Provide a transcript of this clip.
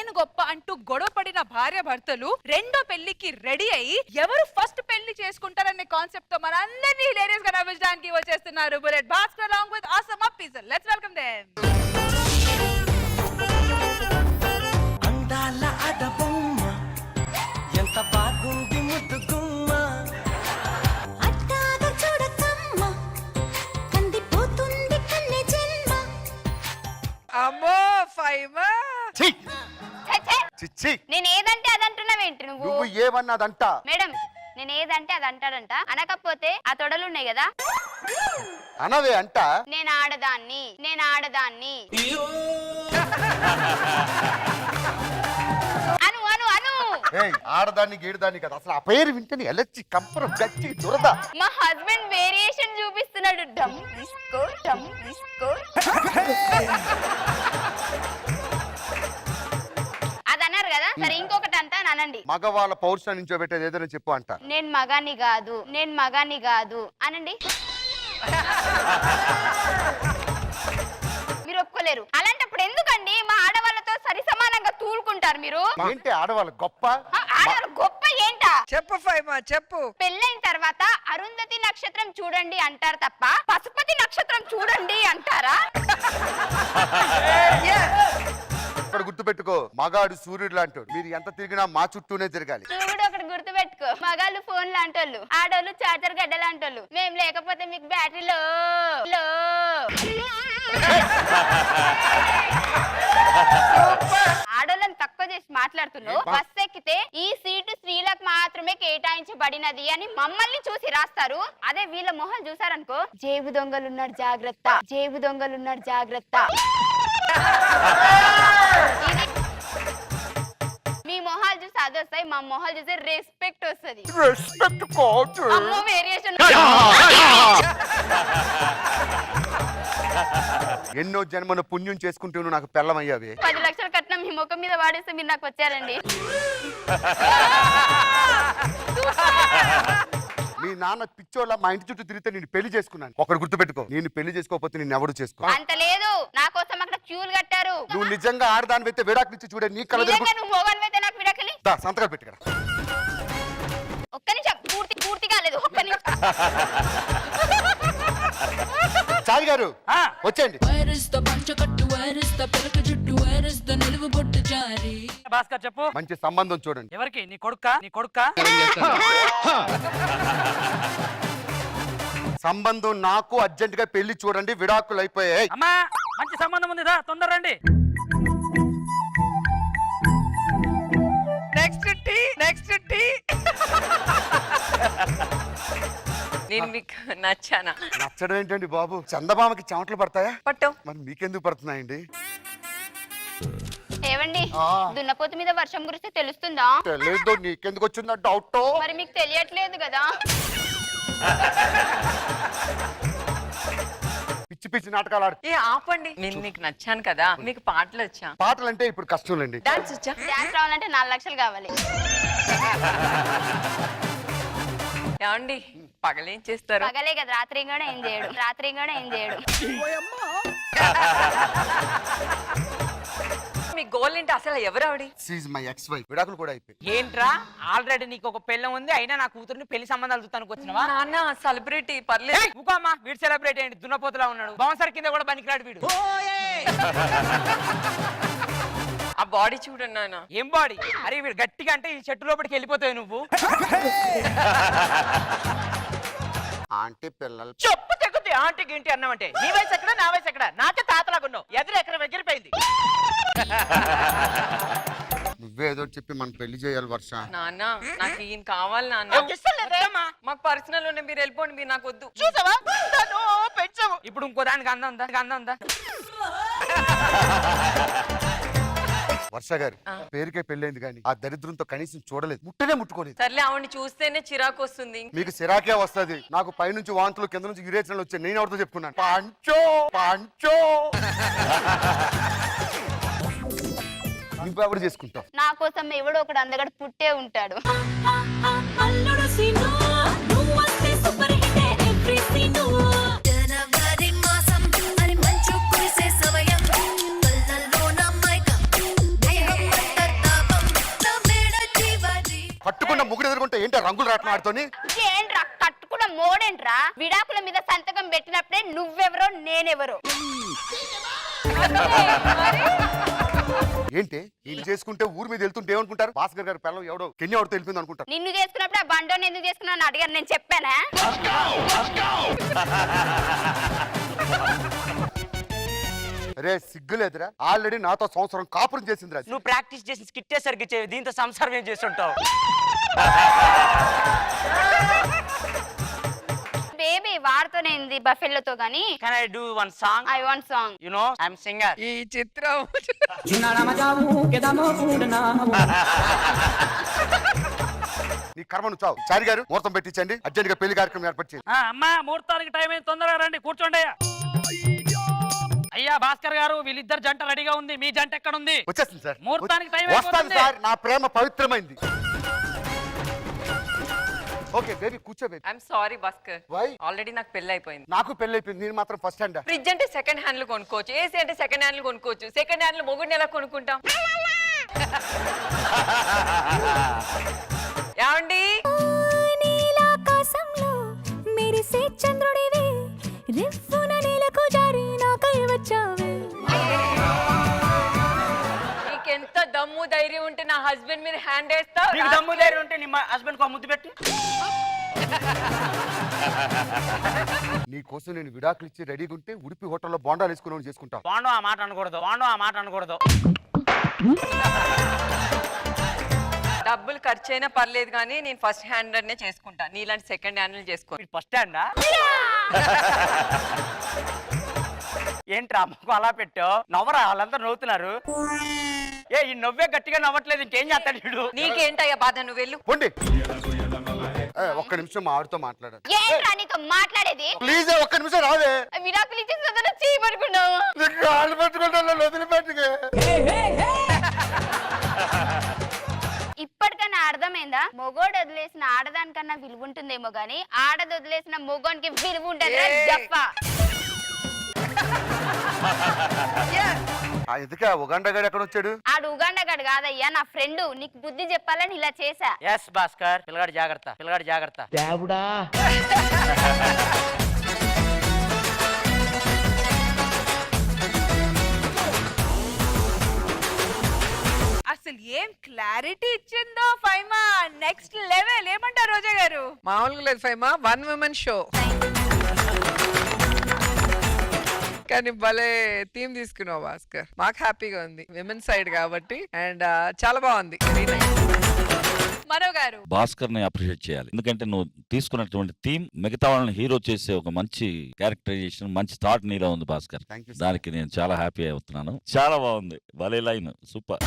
నేను గొప్ప అంటూ గొడవ పడిన భార్య భర్తలు రెండో పెళ్లికి రెడీ అయ్యి ఎవరు ఫస్ట్ పెళ్లి చేసుకుంటారనే కాన్సెప్ట్ తో మనందరినీ హిలేరియస్ గా నవ్వించడానికి వచ్చేస్తున్నారు bullet Bhaskar along with awesome Appizel. Let's welcome them. అందాల అడబొమ్మ ఎంత బాగుంది ముద్దుగుమ్మ అట్టాగ చూడకమ్మ కందిపోతుంది కన్నె జన్మ అమ్మో ఫైమా చిచ్చి నేను ఏదంటే అది అంటున్నావేంటి నువ్వు నువ్వు ఏమన్నదంట మేడం నేను ఏదంటే అది అంటాడంట అనకపోతే ఆ తొడలు ఉన్నాయి కదా అనవే అంట నేను ఆడదాన్ని అను అను అను ఏయ్ ఆడదాన్ని గీడదాన్ని కదా అసలు ఆ పేరు వింటేనే ఎలచ్చి కంపరం గట్టి దురద మా హస్బెండ్ వేరియేషన్ చూపిస్తున్నాడు డమ్ డిస్కో అది అన్నారు కదా సరే ఇంకొకటి అంట అనండి మగవాళ్ళ పౌరుషం నించోబెట్టేది ఏదైనా చెప్పు అంట నేను మగాన్ని కాదు అనండి మీరు ఒప్పుకోలేరు అలాంటప్పుడు ఎందుకండి మా ఆడవాళ్ళతో సరి సమానంగా తూలుకుంటారు మీరు ఏంటి ఆడవాళ్ళ గొప్ప ఆడవాళ్ళు గొప్ప ఏంటా చెప్పు ఫైమా చెప్పు పెళ్ళైన తర్వాత అరుంధతి నక్షత్రం చూడండి అంటారు తప్ప పశుపతి నక్షత్రం చూడండి అంటారా ఇక్కడ గుర్తుపెట్టుకో మగాడు సూర్యుడు లాంటోడు మీరు ఎంత తిరిగినా మా చుట్టూనే తిరగాలి చూడు ఒకటి గుర్తు పెట్టుకో మగాళ్ళు ఫోన్ లాంటోళ్ళు ఆడోళ్ళు చార్జర్ గడ్డ లాంటోళ్ళు మేము లేకపోతే మీకు బ్యాటరీలో ఆడోళ్ళని తక్కువ చేసి మాట్లాడుతున్నావు బస్ ఎక్కితే ఈ సీటు స్త్రీలకు మాత్రమే కేటాయించబడినది అని మమ్మల్ని చూసి రాస్తారు అదే వీళ్ళ మొహం చూసారనుకో జేబు దొంగలున్నాడు జాగ్రత్త మీ మొహాలు చూసి అది వస్తాయి మా మొహాలు చూసి రెస్పెక్ట్ వస్తుంది అమ్మో వేరియేషన్ ఎన్నో జన్మను పుణ్యం చేసుకుంటూ నువ్వు నాకు పెళ్ళమయ్యావే 10 లక్షలు కట్నం మీ ముఖం మీద వాడేస్తే మీరు నాకు వచ్చారండి మీ నాన్న పిచ్చోళ్ళ మా ఇంటి చుట్టూ తిరిగితే నేను పెళ్లి చేసుకున్నాను ఒకటి గుర్తుపెట్టుకో నేను పెళ్లి చేసుకోకపోతే నేను ఎవడు చేసుకో అంత లేదు నా కోసం అక్కడ క్యూలు కట్టారు నువ్వు నిజంగా ఆడదాని అయితే విడాకు నుంచి చూడే నీ కళ్ళ నిజంగా నువ్వు మొగనివైతే నాకు విడకలి సంతకాలు పెట్టుకరా ఒక్క నిమిషం పూర్తి కాలేదు ఒక్క నిమిషం చాయ్ గారు వచ్చేయండి భాస్కర్ చెప్పు మంచి సంబంధం చూడండి ఎవరికి నీ కొడుక్క సంబంధం నాకు అర్జెంట్ గా పెళ్లి చూడండి విడాకులు అయిపోయాయి అమ్మా మంచి సంబంధం ఉంది రా తొందర రండి నెక్స్ట్ టీ నేను మీకు నచ్చానా నచ్చడం ఏంటండి బాబు చందమామకి చెమటలు పడతాయా పట్టు మరి మీకెందుకు పడుతున్నాయండి ఏవండి దున్నపోతు మీద వర్షం గురించి తెలుస్తుందా తెలియదు నీకెందుకు వచ్చిందా డౌట్ మరి మీకు తెలియట్లేదు కదా పిచ్చి పిచ్చి నాటకాలు ఆడు ఏ ఆపండి నేను మీకు నచ్చాను కదా మీకు పాటలు వచ్చా పాటలు అంటే ఇప్పుడు కష్టంలేండి డాన్స్ వచ్చా డాన్స్ రావాలంటే 4 లక్షలు కావాలి ఏమండి పగలేం చేస్తారు పగలే కదా రాత్రి కూడా ఏం చేయడు మీ గోల్ ఏంటి అసలు ఎవరు ఆవిడ షీజ్ మై ఎక్స్ వైఫ్ విడాకులు కూడా అయిపోయి ఏంట్రా ఆల్రెడీ నీకు ఒక పెళ్ళం ఉంది అయినా నా కూతురుని పెళ్లి సంబంధాలు చూస్తానికి వచ్చినవా నాన్న సెలబ్రిటీ పర్లేదు ఊకమ్మా వీడు సెలబ్రేట్ అయ్యండి దున్నపోతులా ఉన్నాడు బౌన్సర్ కింద కూడా పనికిరాడు వీడు ఆ బాడీ చూడండి నాన్న ఏం బాడీ అరే వీడు గట్టిగా అంటే ఈ చెట్టు లోపలికి వెళ్ళిపోతావు నువ్వు ఆంటీ పిల్లలు చెప్పు తెగుద్ది ఆంటీకి ఏంటి అన్నామంటే నీ వయసు ఎక్కడ నా వయసు ఎక్కడ నాకే తాతలాగా ఉన్నావు ఎదురు ఎక్కడ ఎగిరిపోయింది నువ్వేదో చెప్పి మనం పెళ్లి చేయాలి వర్ష నాన్న నాకు ఈయన కావాలి నాన్న మాకు పర్సనల్ ఉన్నాయి మీరు వెళ్ళిపోండి మీరు నాకు వద్దు చూసావా పెంచావు ఇప్పుడు ఇంకో దానికి అందం ఉందా వర్ష గారు పేరుకే పెళ్ళైంది కానీ ఆ దరిద్రంతో కనీసం చూడలేదు ముట్టనే ముట్టుకోలేదు సర్లే ఆవిడని చూస్తేనే చిరాకు వస్తుంది మీకు సిరాకే వస్తది నాకు పైనుంచి వాంతులు కింద నుంచి విరేచనలు వచ్చాయి నేను ఎవరితో చెప్పుకున్నాను పంచో నువ్వెవరు చేసుకుంటావు నా కోసం ఎవడో ఒకడు అందగడు పుట్టే ఉంటాడు అల్లుడు సీను నువ్వు వస్తే సూపర్ హిట్ ఎవ్రీ సీను జనవరి మాసం మరి మంచు కురిసే సమయం కళ్ళల్లో నా మైకం దేహం కట్టుకున్న ముగ్గురు ఎదుర్కొంటే ఏంటో రంగులు రాట్నం ఆడుతోని ఏంట్రా కట్టుకున్న మోడేంట్రా? విడాకుల మీద సంతకం పెట్టినప్పుడే నువ్వెవరో నేనెవరో. ఏంటి వీళ్ళు చేసుకుంటే ఊరి మీద వెళ్తుంటే ఏమనుకుంటారు? భాస్కర్ గారి పిల్లలు ఎవడో కెన్య ఎవరితో వెళ్ళిపోయింది అనుకుంటారు. నిన్ను చేసుకున్నప్పుడు ఆ బండోని ఎందుకు చేసుకున్నావు అడిగాను, నేను చెప్పానా? అరే సిగ్గులేదురా, ఆల్రెడీ నాతో సంవత్సరం కాపురం చేసిందిరా. నువ్వు ప్రాక్టీస్ చేసి స్కిట్టే సరిగ్గా చేయవు, దీంతో సంసారం ఏం చేస్తుంటావు? బేబీ వాడుతూనే ఉంది బఫెల్లోతో గానీ. Can I do one song? I want song. You know I am singer. ఈ చిత్రం నీ కర్మ నువ్వు చావు. చారి గారు ముహూర్తం పెట్టించండి, అర్జెంట్ గా పెళ్లి కార్యక్రమం ఏర్పాటు చేయండి. అమ్మా ముహూర్తానికి టైం అయింది, తొందరగా రండి, కూర్చోండి అయ్యా. భాస్కర్ గారు వీళ్ళిద్దరు జంట రెడీగా ఉంది, మీ జంట ఎక్కడ ఉంది? వచ్చేస్తుంది సార్, ముహూర్తానికి టైం వస్తాను అయిపోతుంది. సార్. నా ప్రేమ పవిత్రమైంది. ఓకే బేబీ కూర్చో baby. I'm sorry Bhaskar, why? Already నాకు పెళ్లి అయిపోయింది. నాకు పెళ్లి అయిపోయింది, నేను మాత్రం ఫస్ట్ హ్యాండ్. ఫ్రిడ్జ్ అంటే సెకండ్ హ్యాండ్లు కొనుక్కోవచ్చు, ఏసీ అంటే సెకండ్ హ్యాండ్లు కొనుక్కోవచ్చు. సెకండ్ హ్యాండ్లు మొగుడిని ఎలా కొనుక్కుంటాం? ఏమండి? నీలాకాశంలో మెరిసే చంద్రుడివి, రివ్వున నేలకు జారి నాకై వచ్చావే. నీకెంత దమ్ము ధైర్యం ఉంటే నా హస్బెండ్ మీద హ్యాండ్ వేస్తావు? నీకు దమ్ము ధైర్యం ఉంటే నీ హస్బెండ్ కు ముద్దు పెట్టి. నీ కోసం నేను విడాకులు ఇచ్చి రెడీగా ఉంటే ఉడిపి హోటల్లో బోండాలు వేసుకుని చేసుకుంటా. బాండో ఆ మాట అనకూడదు, బాండో ఆ మాట అనకూడదు. డబ్బులు ఖర్చు అయినా పర్లేదు కానీ నేను ఫస్ట్ హ్యాండ్ చేసుకుంటా, నీలాంటి సెకండ్ హ్యాండ్ చేసుకో. ఫస్ట్ హ్యాండా? ఏంట్రా అమ్మకు అలా పెట్టావు? నవ్వరా, వాళ్ళంతా నవ్వుతున్నారు. ఏ ఈ నవ్వే గట్టిగా నవ్వట్లేదు, ఇంకేం చేస్తాడు వీడు? నీకేంటయ్యా బాధ, నువ్వు వెళ్ళు. పోండి. ఒక్క నిమిషం మా ఆవిడతో మాట్లాడాలి. ఏంట్రా నీతో మాట్లాడేది? ప్లీజ్ ఒక్క నిమిషం రావే. విడాకులు ఇచ్చేసి చేయమనుకున్నావు. కాళ్ళు పట్టుకుంటాను, వదిలిపెట్టుగా. ఇప్పటికన్నా అర్థమైందా? మొగోడు వదిలేసిన ఆడదానికన్నా విలువ ఉంటుందేమో గానీ ఆడది వదిలేసిన మొగోనికి విలువ ఉంటుంది. జప్ప ఎందుకే ఉగాండా గారు ఎక్కడ వచ్చాడు? ఆడు ఉగాండగాడు కాదయ్యా, నా ఫ్రెండ్. నీకు బుద్ధి చెప్పాలని ఇలా చేశా. ఎస్ భాస్కర్, పిల్లగాడు జాగ్రత్త, పిల్లగాడు జాగ్రత్త. దేవుడా అసలు ఏం క్లారిటీ ఇచ్చిందో ఫైమా, నెక్స్ట్ లెవెల్. ఏమంటారు రోజా గారు? మామూలుగా లేదు ఫైమా, వన్ విమెన్ షో. కానీ భలే థీమ్ తీసుకున్నావు భాస్కర్, మాకు హ్యాపీగా ఉంది, విమెన్ సైడ్ కాబట్టి. అండ్ చాలా బాగుంది, వెరీ నైస్. మనో గారు, భాస్కర్ ని అప్రిషియేట్ చేయాలి, ఎందుకంటే నువ్వు తీసుకున్నటువంటి థీమ్ మిగతా వాళ్ళని హీరో చేసే ఒక మంచి క్యారెక్టరైజేషన్, మంచి థాట్ నీలో ఉంది భాస్కర్. Thank you, sir. దానికి నేను చాలా హ్యాపీ అవుతున్నాను. చాలా బాగుంది, భలే లైన్, సూపర్.